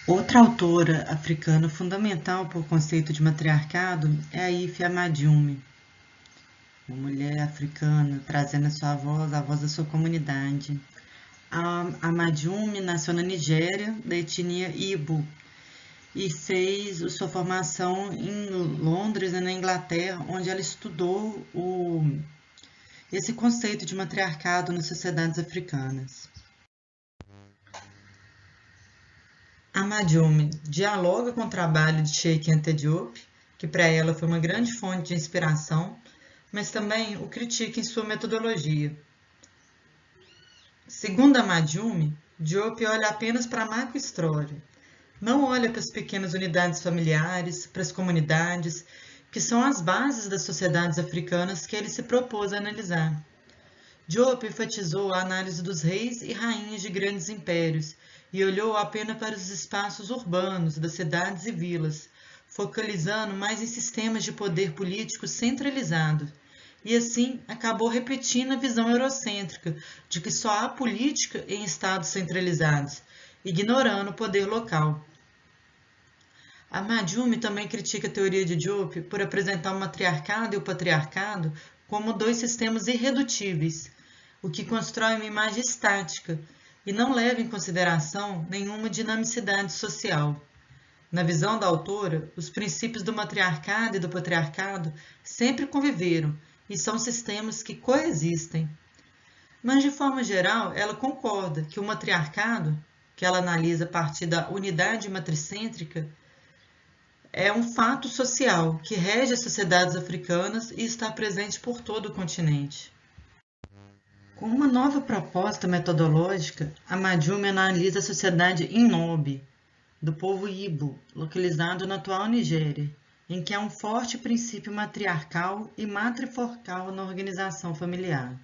Outra autora africana fundamental para o conceito de matriarcado é a Ife Amadiumi, uma mulher africana trazendo a voz da sua comunidade. A Amadiumi nasceu na Nigéria, da etnia Igbo, e fez sua formação em Londres, na Inglaterra, onde ela estudou esse conceito de matriarcado nas sociedades africanas. A Madioumi dialoga com o trabalho de Cheikh Anta Diop, que para ela foi uma grande fonte de inspiração, mas também o critica em sua metodologia. Segundo a Madioumi, Diop olha apenas para a macrohistória, não olha para as pequenas unidades familiares, para as comunidades, que são as bases das sociedades africanas que ele se propôs a analisar. Diop enfatizou a análise dos reis e rainhas de grandes impérios e olhou apenas para os espaços urbanos das cidades e vilas, focalizando mais em sistemas de poder político centralizado. E assim acabou repetindo a visão eurocêntrica de que só há política em estados centralizados, ignorando o poder local. A Madioumi também critica a teoria de Diop por apresentar o matriarcado e o patriarcado como dois sistemas irredutíveis, o que constrói uma imagem estática e não leva em consideração nenhuma dinamicidade social. Na visão da autora, os princípios do matriarcado e do patriarcado sempre conviveram e são sistemas que coexistem. Mas, de forma geral, ela concorda que o matriarcado, que ela analisa a partir da unidade matricêntrica, é um fato social que rege as sociedades africanas e está presente por todo o continente. Com uma nova proposta metodológica, a Madioumi analisa a sociedade Inobi, do povo Igbo, localizado na atual Nigéria, em que há um forte princípio matriarcal e matrifocal na organização familiar.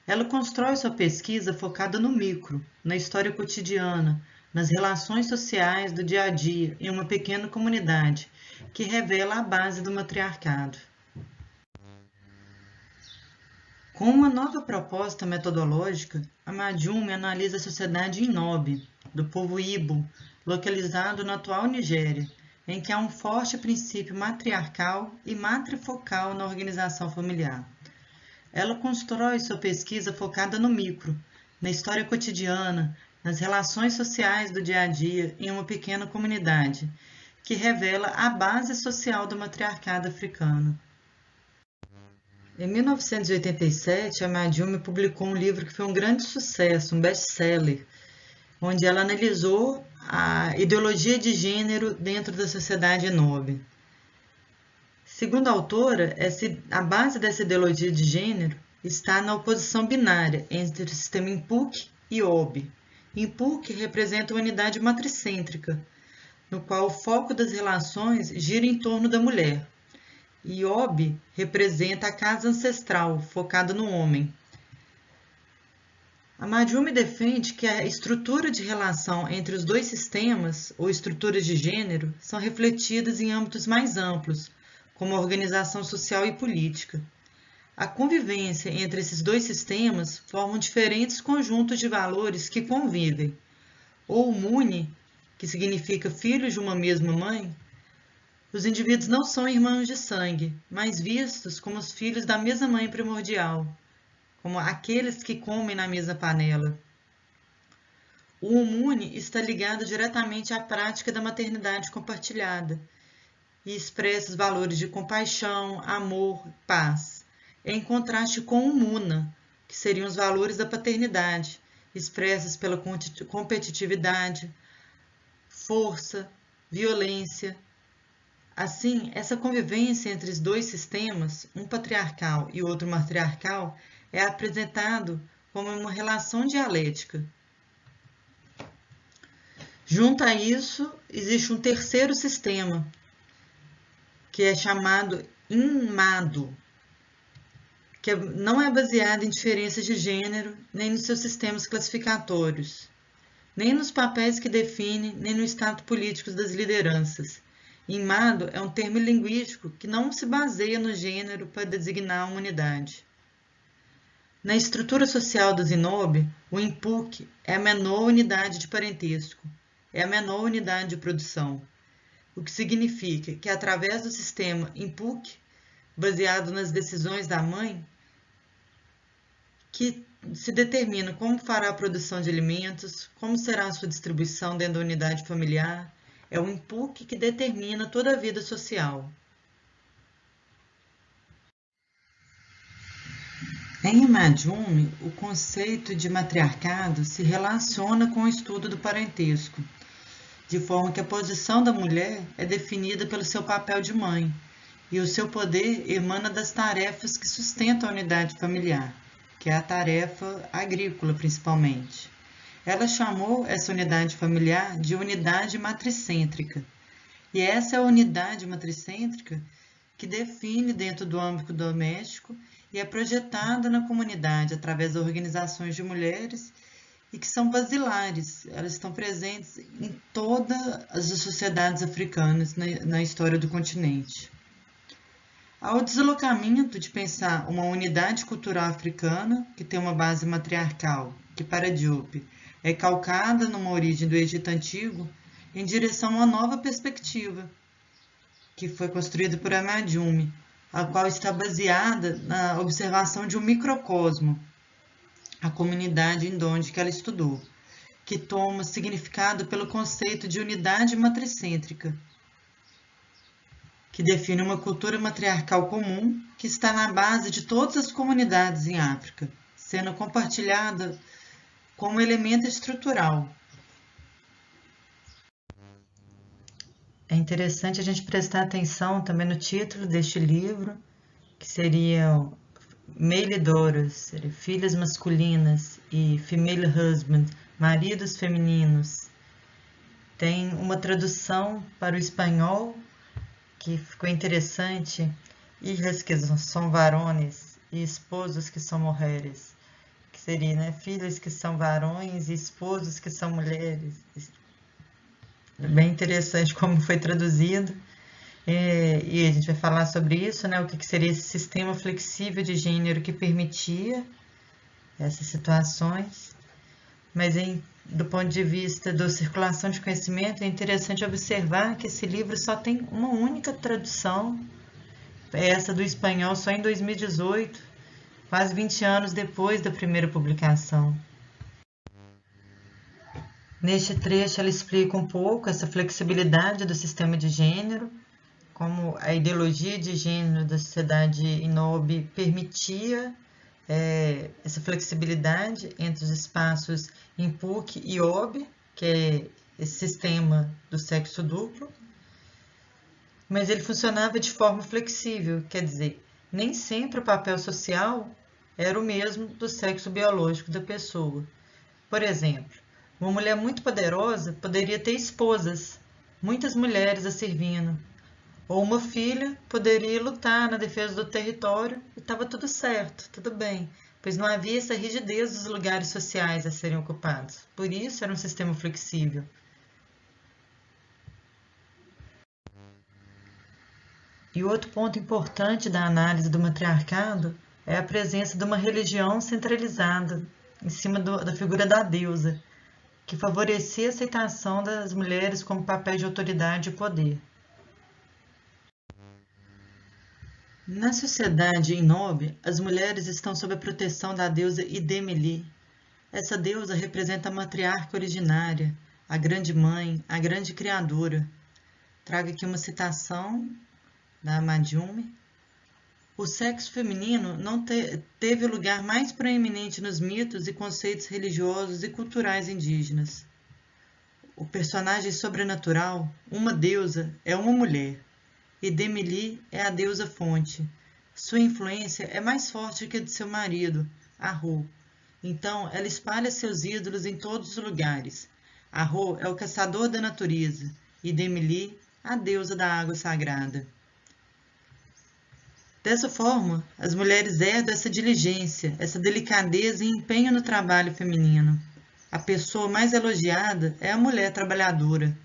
Ela constrói sua pesquisa focada no micro, na história cotidiana, nas relações sociais do dia a dia em uma pequena comunidade, que revela a base do matriarcado. Com uma nova proposta metodológica, a Madioumi analisa a sociedade Inobi, do povo Igbo, localizado na atual Nigéria, em que há um forte princípio matriarcal e matrifocal na organização familiar. Ela constrói sua pesquisa focada no micro, na história cotidiana, nas relações sociais do dia a dia em uma pequena comunidade, que revela a base social do matriarcado africano. Em 1987, a Madioumi publicou um livro que foi um grande sucesso, um best-seller, onde ela analisou a ideologia de gênero dentro da sociedade Inobi. Segundo a autora, a base dessa ideologia de gênero está na oposição binária entre o sistema Inpuk e Obi. Inpuk representa uma unidade matricêntrica, no qual o foco das relações gira em torno da mulher, e Obi representa a casa ancestral, focada no homem. A Madioumi defende que a estrutura de relação entre os dois sistemas, ou estruturas de gênero, são refletidas em âmbitos mais amplos, como a organização social e política. A convivência entre esses dois sistemas formam diferentes conjuntos de valores que convivem. Ou Muni, que significa filhos de uma mesma mãe, os indivíduos não são irmãos de sangue, mas vistos como os filhos da mesma mãe primordial, como aqueles que comem na mesma panela. O Umune está ligado diretamente à prática da maternidade compartilhada e expressa os valores de compaixão, amor, paz, em contraste com o Muna, que seriam os valores da paternidade, expressos pela competitividade, força, violência. Assim, essa convivência entre os dois sistemas, um patriarcal e outro matriarcal, é apresentado como uma relação dialética. Junto a isso, existe um terceiro sistema, que é chamado Inmado, que não é baseado em diferenças de gênero, nem nos seus sistemas classificatórios, nem nos papéis que define, nem no status político das lideranças. Inmado é um termo linguístico que não se baseia no gênero para designar uma unidade. Na estrutura social dos Inobi, o Inpuk é a menor unidade de parentesco. é a menor unidade de produção, o que significa que, através do sistema input, baseado nas decisões da mãe, que se determina como fará a produção de alimentos, como será a sua distribuição dentro da unidade familiar, é o input que determina toda a vida social. Em Imagine, o conceito de matriarcado se relaciona com o estudo do parentesco, de forma que a posição da mulher é definida pelo seu papel de mãe, e o seu poder emana das tarefas que sustentam a unidade familiar, que é a tarefa agrícola principalmente. Ela chamou essa unidade familiar de unidade matricêntrica, e essa é a unidade matricêntrica que define dentro do âmbito doméstico e é projetada na comunidade através das organizações de mulheres e que são basilares. Elas estão presentes em todas as sociedades africanas na história do continente. Há o deslocamento de pensar uma unidade cultural africana que tem uma base matriarcal, que para Diop é calcada numa origem do Egito Antigo, em direção a uma nova perspectiva, que foi construída por Amadioumi, a qual está baseada na observação de um microcosmo, a comunidade indonde que ela estudou, que toma significado pelo conceito de unidade matricêntrica, que define uma cultura matriarcal comum que está na base de todas as comunidades em África, sendo compartilhada como elemento estrutural. É interessante a gente prestar atenção também no título deste livro, que seriam Male Daughters, seria filhas masculinas, e Female Husband, maridos femininos. Tem uma tradução para o espanhol que ficou interessante, hijas que são varones e esposos que são mulheres, que seria, né, filhos que são varões e esposos que são mulheres. É bem interessante como foi traduzido. E a gente vai falar sobre isso, né? O que seria esse sistema flexível de gênero que permitia essas situações. Mas do ponto de vista da circulação de conhecimento, é interessante observar que esse livro só tem uma única tradução, essa do espanhol, só em 2018, quase 20 anos depois da primeira publicação. Neste trecho, ela explica um pouco essa flexibilidade do sistema de gênero, como a ideologia de gênero da sociedade Inobe permitia essa flexibilidade entre os espaços Inpuk e Obe, que é esse sistema do sexo duplo, mas ele funcionava de forma flexível, quer dizer, nem sempre o papel social era o mesmo do sexo biológico da pessoa. Por exemplo, uma mulher muito poderosa poderia ter esposas, muitas mulheres a servindo, ou uma filha poderia lutar na defesa do território e estava tudo certo, tudo bem, pois não havia essa rigidez dos lugares sociais a serem ocupados. Por isso era um sistema flexível. E outro ponto importante da análise do matriarcado é a presença de uma religião centralizada em cima da figura da deusa, que favorecia a aceitação das mulheres como papel de autoridade e poder. Na sociedade Inobe, as mulheres estão sob a proteção da deusa Idemili. Essa deusa representa a matriarca originária, a grande mãe, a grande criadora. Trago aqui uma citação da Amadioumi. O sexo feminino não teve o lugar mais proeminente nos mitos e conceitos religiosos e culturais indígenas. O personagem sobrenatural, uma deusa, é uma mulher. Idemili é a deusa fonte. Sua influência é mais forte que a de seu marido, Arro. Então, ela espalha seus ídolos em todos os lugares. Arro é o caçador da natureza. Idemili, a deusa da água sagrada. Dessa forma, as mulheres herdam essa diligência, essa delicadeza e empenho no trabalho feminino. A pessoa mais elogiada é a mulher trabalhadora.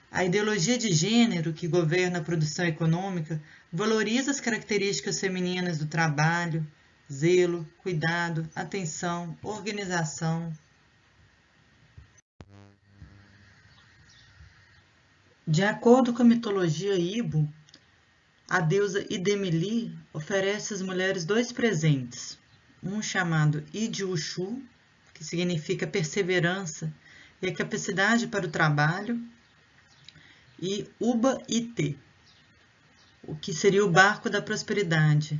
A ideologia de gênero que governa a produção econômica valoriza as características femininas do trabalho, zelo, cuidado, atenção, organização. De acordo com a mitologia Ibo, a deusa Idemili oferece às mulheres dois presentes, um chamado Idiushu, que significa perseverança e a capacidade para o trabalho, e Uba-Ite, o que seria o barco da prosperidade.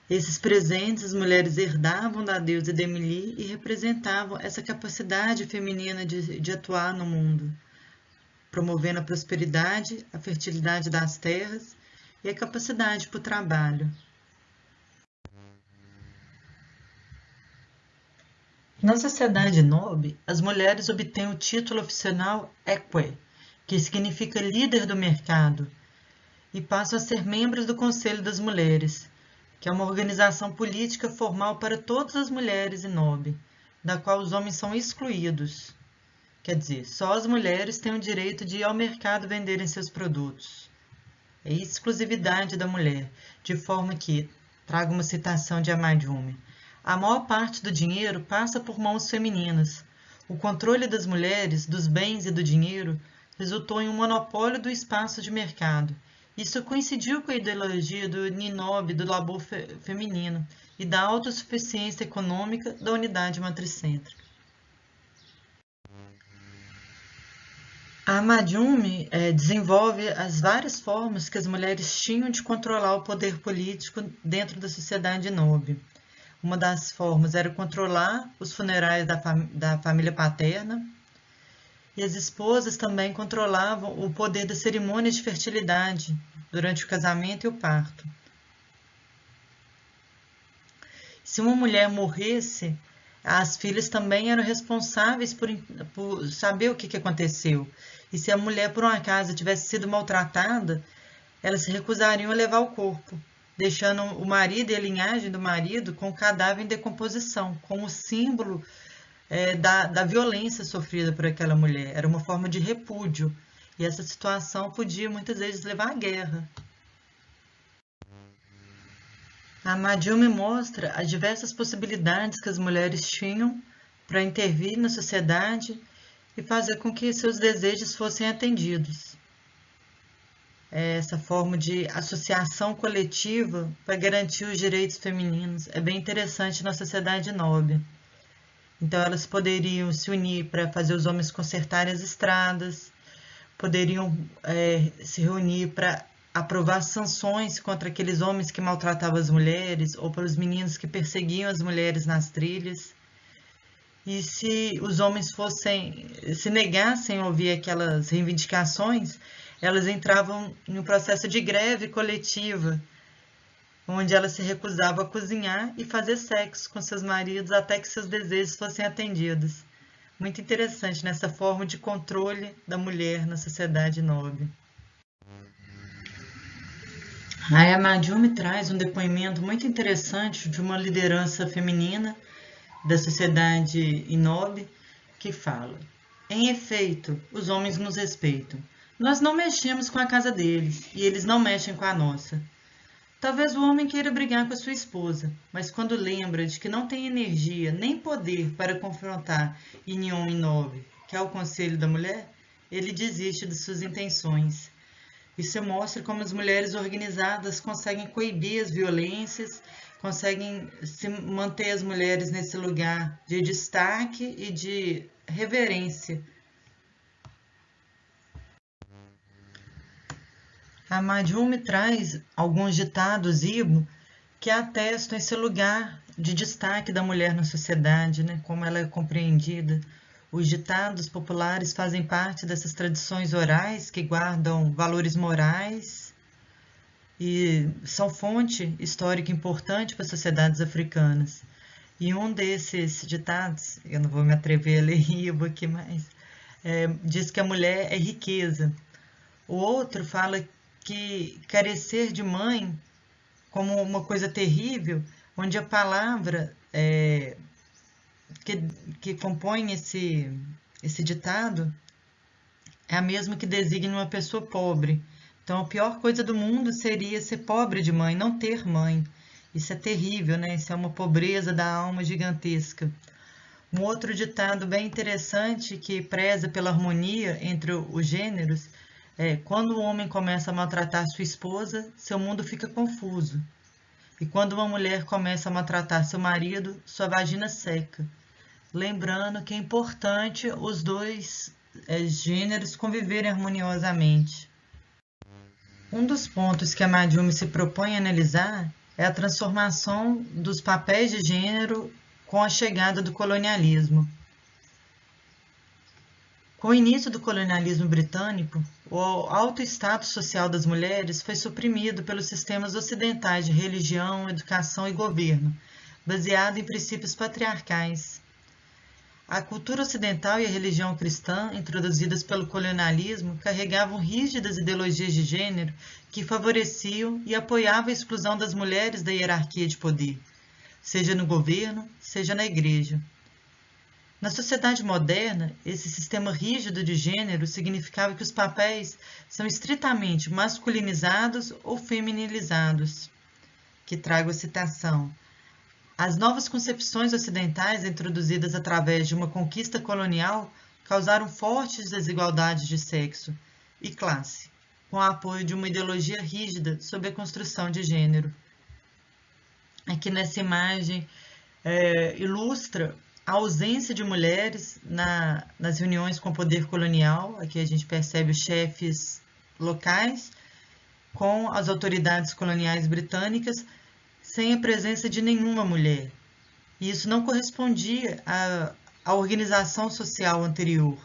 Esses presentes as mulheres herdavam da deusa Idemili e representavam essa capacidade feminina de atuar no mundo, promovendo a prosperidade, a fertilidade das terras e a capacidade para o trabalho. Na sociedade nobre, as mulheres obtêm o título oficial Eque, que significa líder do mercado, e passam a ser membros do Conselho das Mulheres, que é uma organização política formal para todas as mulheres e nobres, da qual os homens são excluídos. Quer dizer, só as mulheres têm o direito de ir ao mercado venderem seus produtos. É exclusividade da mulher, de forma que, trago uma citação de Amadjume, a maior parte do dinheiro passa por mãos femininas. O controle das mulheres, dos bens e do dinheiro resultou em um monopólio do espaço de mercado. Isso coincidiu com a ideologia do Ninobe, do labor feminino, e da autossuficiência econômica da unidade matricêntrica. A Madjume desenvolve as várias formas que as mulheres tinham de controlar o poder político dentro da sociedade nobre. Uma das formas era controlar os funerais da família paterna, e as esposas também controlavam o poder da cerimônia de fertilidade durante o casamento e o parto. Se uma mulher morresse, as filhas também eram responsáveis por saber o que aconteceu. E se a mulher, por um acaso, tivesse sido maltratada, elas se recusariam a levar o corpo, deixando o marido e a linhagem do marido com o cadáver em decomposição, como símbolo da violência sofrida por aquela mulher. Era uma forma de repúdio. E essa situação podia, muitas vezes, levar à guerra. A Madjume mostra as diversas possibilidades que as mulheres tinham para intervir na sociedade e fazer com que seus desejos fossem atendidos. Essa forma de associação coletiva para garantir os direitos femininos é bem interessante na sociedade nobre. Então, elas poderiam se unir para fazer os homens consertarem as estradas, poderiam se reunir para aprovar sanções contra aqueles homens que maltratavam as mulheres ou para os meninos que perseguiam as mulheres nas trilhas. E se os homens se negassem a ouvir aquelas reivindicações, elas entravam em um processo de greve coletiva, onde elas se recusavam a cozinhar e fazer sexo com seus maridos até que seus desejos fossem atendidos. Muito interessante nessa forma de controle da mulher na sociedade nobre. A Madjume traz um depoimento muito interessante de uma liderança feminina da sociedade inobe que fala: em efeito, os homens nos respeitam. Nós não mexemos com a casa deles e eles não mexem com a nossa. Talvez o homem queira brigar com a sua esposa, mas quando lembra de que não tem energia nem poder para confrontar Inyon Inobe, que é o conselho da mulher, ele desiste de suas intenções. Isso mostra como as mulheres organizadas conseguem coibir as violências, conseguem manter as mulheres nesse lugar de destaque e de reverência. A Madjume traz alguns ditados Ibo que atestam esse lugar de destaque da mulher na sociedade, né? Como ela é compreendida. Os ditados populares fazem parte dessas tradições orais que guardam valores morais e são fonte histórica importante para as sociedades africanas. E um desses ditados, eu não vou me atrever a ler Ibo aqui, mas diz que a mulher é riqueza. O outro fala que carecer de mãe como uma coisa terrível, onde a palavra que compõe esse ditado é a mesma que designa uma pessoa pobre. Então, a pior coisa do mundo seria ser pobre de mãe, não ter mãe. Isso é terrível, né? Isso é uma pobreza da alma gigantesca. Um outro ditado bem interessante que preza pela harmonia entre os gêneros é: quando o homem começa a maltratar sua esposa, seu mundo fica confuso. E quando uma mulher começa a maltratar seu marido, sua vagina seca. Lembrando que é importante os dois gêneros conviverem harmoniosamente. Um dos pontos que a Madhumi se propõe a analisar é a transformação dos papéis de gênero com a chegada do colonialismo. Com o início do colonialismo britânico, o alto status social das mulheres foi suprimido pelos sistemas ocidentais de religião, educação e governo, baseado em princípios patriarcais. A cultura ocidental e a religião cristã, introduzidas pelo colonialismo, carregavam rígidas ideologias de gênero que favoreciam e apoiavam a exclusão das mulheres da hierarquia de poder, seja no governo, seja na igreja. Na sociedade moderna, esse sistema rígido de gênero significava que os papéis são estritamente masculinizados ou feminilizados. Que trago a citação. As novas concepções ocidentais introduzidas através de uma conquista colonial causaram fortes desigualdades de sexo e classe, com o apoio de uma ideologia rígida sobre a construção de gênero. Aqui nessa imagem ilustra a ausência de mulheres nas reuniões com o poder colonial. Aqui a gente percebe os chefes locais com as autoridades coloniais britânicas sem a presença de nenhuma mulher. E isso não correspondia à organização social anterior.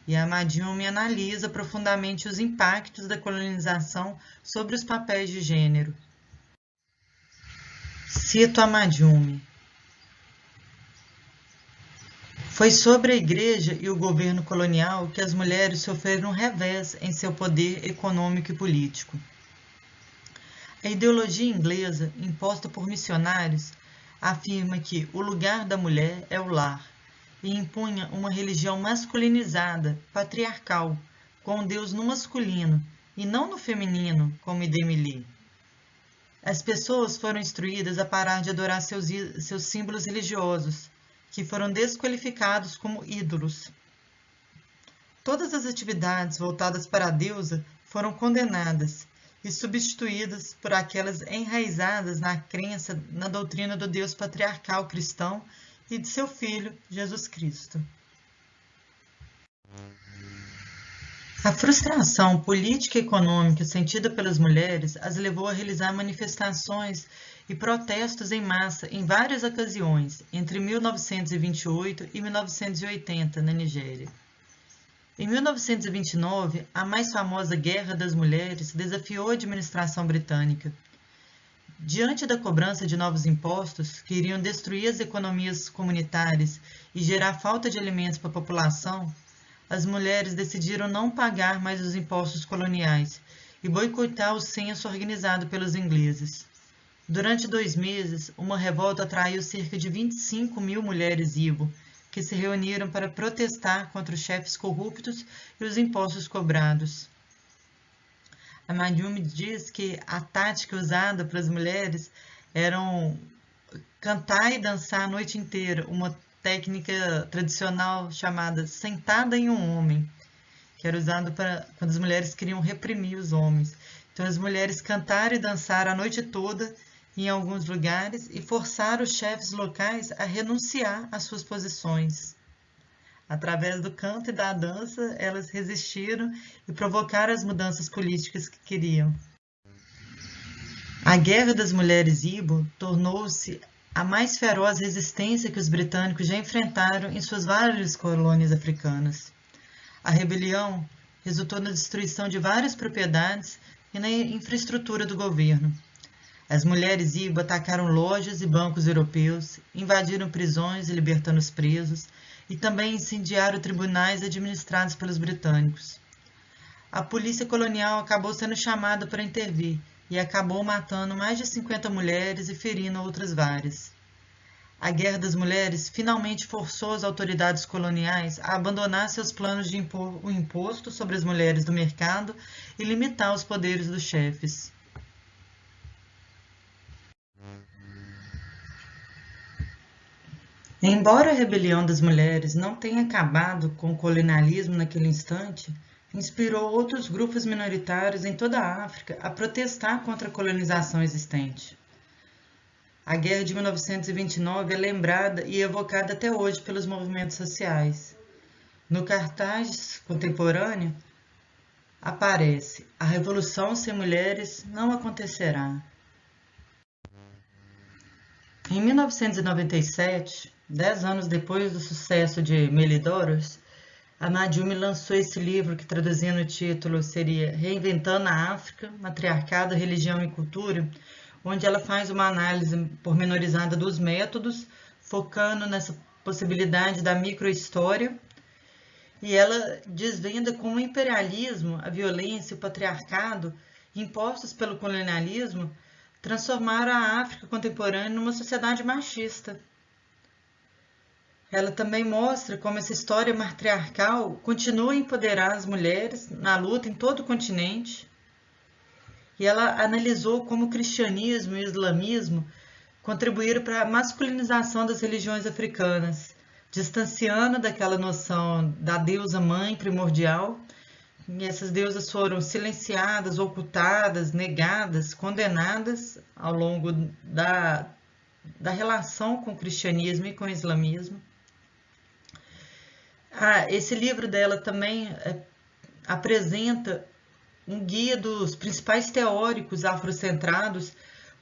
E a Madhumi analisa profundamente os impactos da colonização sobre os papéis de gênero. Cito a Madhumi. Foi sobre a Igreja e o governo colonial que as mulheres sofreram um revés em seu poder econômico e político. A ideologia inglesa, imposta por missionários, afirma que o lugar da mulher é o lar e impunha uma religião masculinizada, patriarcal, com Deus no masculino e não no feminino, como Idemili. As pessoas foram instruídas a parar de adorar seus símbolos religiosos, que foram desqualificados como ídolos. Todas as atividades voltadas para a deusa foram condenadas e substituídas por aquelas enraizadas na crença na doutrina do Deus patriarcal cristão e de seu Filho, Jesus Cristo. A frustração política e econômica sentida pelas mulheres as levou a realizar manifestações e protestos em massa em várias ocasiões, entre 1928 e 1980, na Nigéria. Em 1929, a mais famosa Guerra das Mulheres desafiou a administração britânica. Diante da cobrança de novos impostos, que iriam destruir as economias comunitárias e gerar falta de alimentos para a população, as mulheres decidiram não pagar mais os impostos coloniais e boicotar o censo organizado pelos ingleses. Durante 2 meses, uma revolta atraiu cerca de 25 mil mulheres Igbo, que se reuniram para protestar contra os chefes corruptos e os impostos cobrados. A Madhumi diz que a tática usada pelas mulheres era cantar e dançar a noite inteira, uma técnica tradicional chamada sentada em um homem, que era usado para quando as mulheres queriam reprimir os homens. Então as mulheres cantaram e dançaram a noite toda em alguns lugares e forçaram os chefes locais a renunciar às suas posições. Através do canto e da dança, elas resistiram e provocaram as mudanças políticas que queriam. A Guerra das Mulheres Igbo tornou-se a mais feroz resistência que os britânicos já enfrentaram em suas várias colônias africanas. A rebelião resultou na destruição de várias propriedades e na infraestrutura do governo. As mulheres Igbo atacaram lojas e bancos europeus, invadiram prisões e libertando os presos, e também incendiaram tribunais administrados pelos britânicos. A polícia colonial acabou sendo chamada para intervir e acabou matando mais de 50 mulheres e ferindo outras várias. A Guerra das Mulheres finalmente forçou as autoridades coloniais a abandonar seus planos de impor o imposto sobre as mulheres do mercado e limitar os poderes dos chefes. Embora a rebelião das mulheres não tenha acabado com o colonialismo naquele instante, inspirou outros grupos minoritários em toda a África a protestar contra a colonização existente. A Guerra de 1929 é lembrada e evocada até hoje pelos movimentos sociais. No cartaz contemporâneo aparece: "A revolução sem mulheres não acontecerá". Em 1997, 10 anos depois do sucesso de Melidorus, a Madjumi lançou esse livro que, traduzindo o título, seria Reinventando a África, Matriarcado, Religião e Cultura, onde ela faz uma análise pormenorizada dos métodos, focando nessa possibilidade da microhistória, e ela desvenda como o imperialismo, a violência e o patriarcado impostos pelo colonialismo transformaram a África contemporânea numa sociedade machista. Ela também mostra como essa história matriarcal continua a empoderar as mulheres na luta em todo o continente. E ela analisou como o cristianismo e o islamismo contribuíram para a masculinização das religiões africanas, distanciando daquela noção da deusa mãe primordial. E essas deusas foram silenciadas, ocultadas, negadas, condenadas ao longo da relação com o cristianismo e com o islamismo. Esse livro dela também apresenta um guia dos principais teóricos afrocentrados,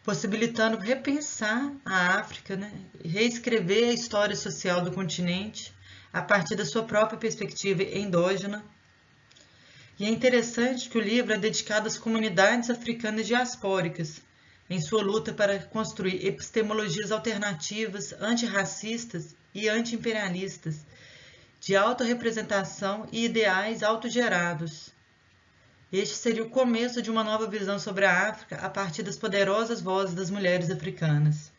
possibilitando repensar a África, né? Reescrever a história social do continente a partir da sua própria perspectiva endógena. E é interessante que o livro é dedicado às comunidades africanas diaspóricas, em sua luta para construir epistemologias alternativas, antirracistas e anti-imperialistas, de autorrepresentação e ideais autogerados. Este seria o começo de uma nova visão sobre a África a partir das poderosas vozes das mulheres africanas.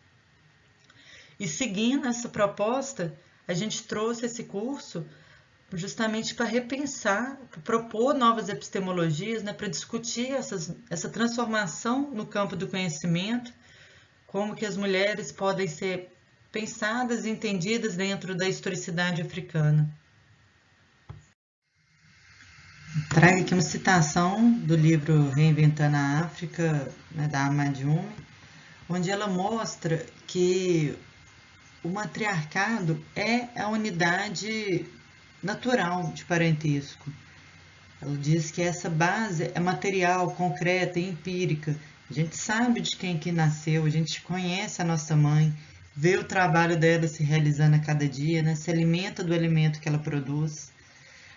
E seguindo essa proposta, a gente trouxe esse curso justamente para repensar, para propor novas epistemologias, né, para discutir essa transformação no campo do conhecimento, como que as mulheres podem ser pensadas e entendidas dentro da historicidade africana. Trago aqui uma citação do livro Reinventando a África, né, da Madjumi, onde ela mostra que o matriarcado é a unidade natural de parentesco. Ela diz que essa base é material, concreta e empírica. A gente sabe de quem que nasceu, a gente conhece a nossa mãe, vê o trabalho dela se realizando a cada dia, né? Se alimenta do alimento que ela produz.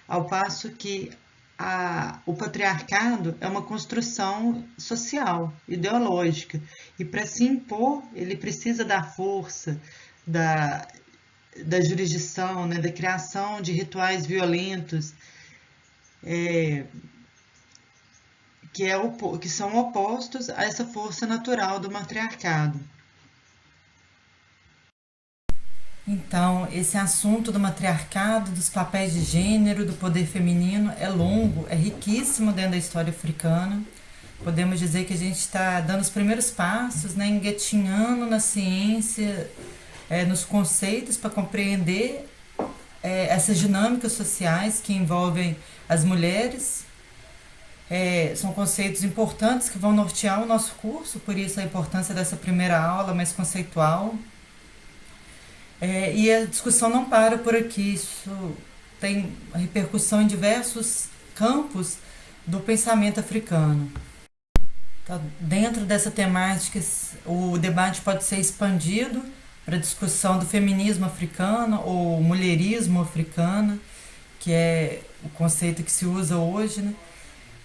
Ao passo que o patriarcado é uma construção social, ideológica, e para se impor ele precisa da força, da jurisdição, né, da criação de rituais violentos, que são opostos a essa força natural do matriarcado. Então, esse assunto do matriarcado, dos papéis de gênero, do poder feminino é longo, é riquíssimo dentro da história africana. Podemos dizer que a gente está dando os primeiros passos, né, engatinhando na ciência, nos conceitos para compreender essas dinâmicas sociais que envolvem as mulheres. São conceitos importantes que vão nortear o nosso curso, por isso a importância dessa primeira aula mais conceitual. E a discussão não para por aqui, isso tem repercussão em diversos campos do pensamento africano. Então, dentro dessa temática, o debate pode ser expandido para a discussão do feminismo africano ou mulherismo africano, que é o conceito que se usa hoje, né?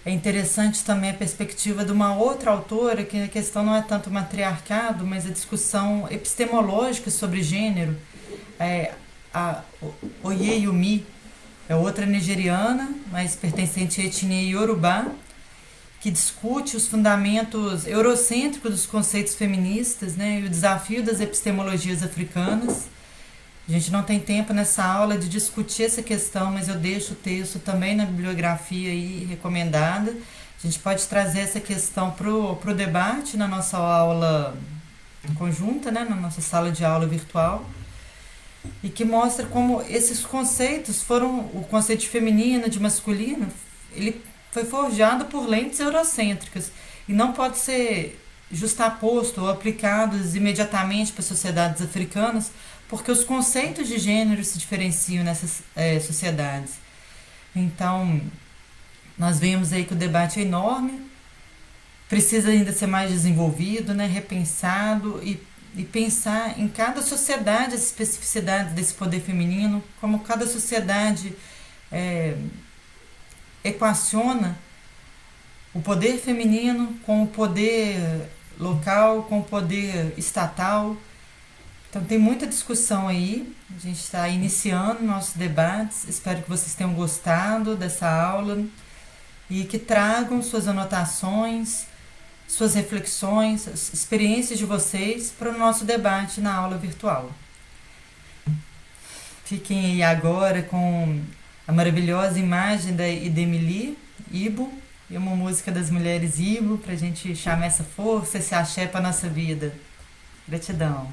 É interessante também a perspectiva de uma outra autora, que a questão não é tanto o matriarcado, mas a discussão epistemológica sobre gênero. A Oyeyumi é outra nigeriana, mas pertencente à etnia Yorubá, que discute os fundamentos eurocêntricos dos conceitos feministas, né, e o desafio das epistemologias africanas. A gente não tem tempo nessa aula de discutir essa questão, mas eu deixo o texto também na bibliografia aí recomendada. A gente pode trazer essa questão para o debate na nossa aula conjunta, né, na nossa sala de aula virtual. e que mostra como esses conceitos foram, o conceito de feminino, de masculino, ele foi forjado por lentes eurocêntricas e não pode ser justaposto ou aplicado imediatamente para sociedades africanas, porque os conceitos de gênero se diferenciam nessas sociedades. Então, nós vemos aí que o debate é enorme, precisa ainda ser mais desenvolvido, né, repensado e pensar em cada sociedade as especificidades desse poder feminino, como cada sociedade é, equaciona o poder feminino com o poder local, com o poder estatal. Então tem muita discussão aí, a gente está iniciando nossos debates, espero que vocês tenham gostado dessa aula e que tragam suas anotações, suas reflexões, as experiências de vocês para o nosso debate na aula virtual. Fiquem aí agora com a maravilhosa imagem da Idemili Ibo e uma música das mulheres Ibo para a gente chamar essa força, esse axé para a nossa vida. Gratidão.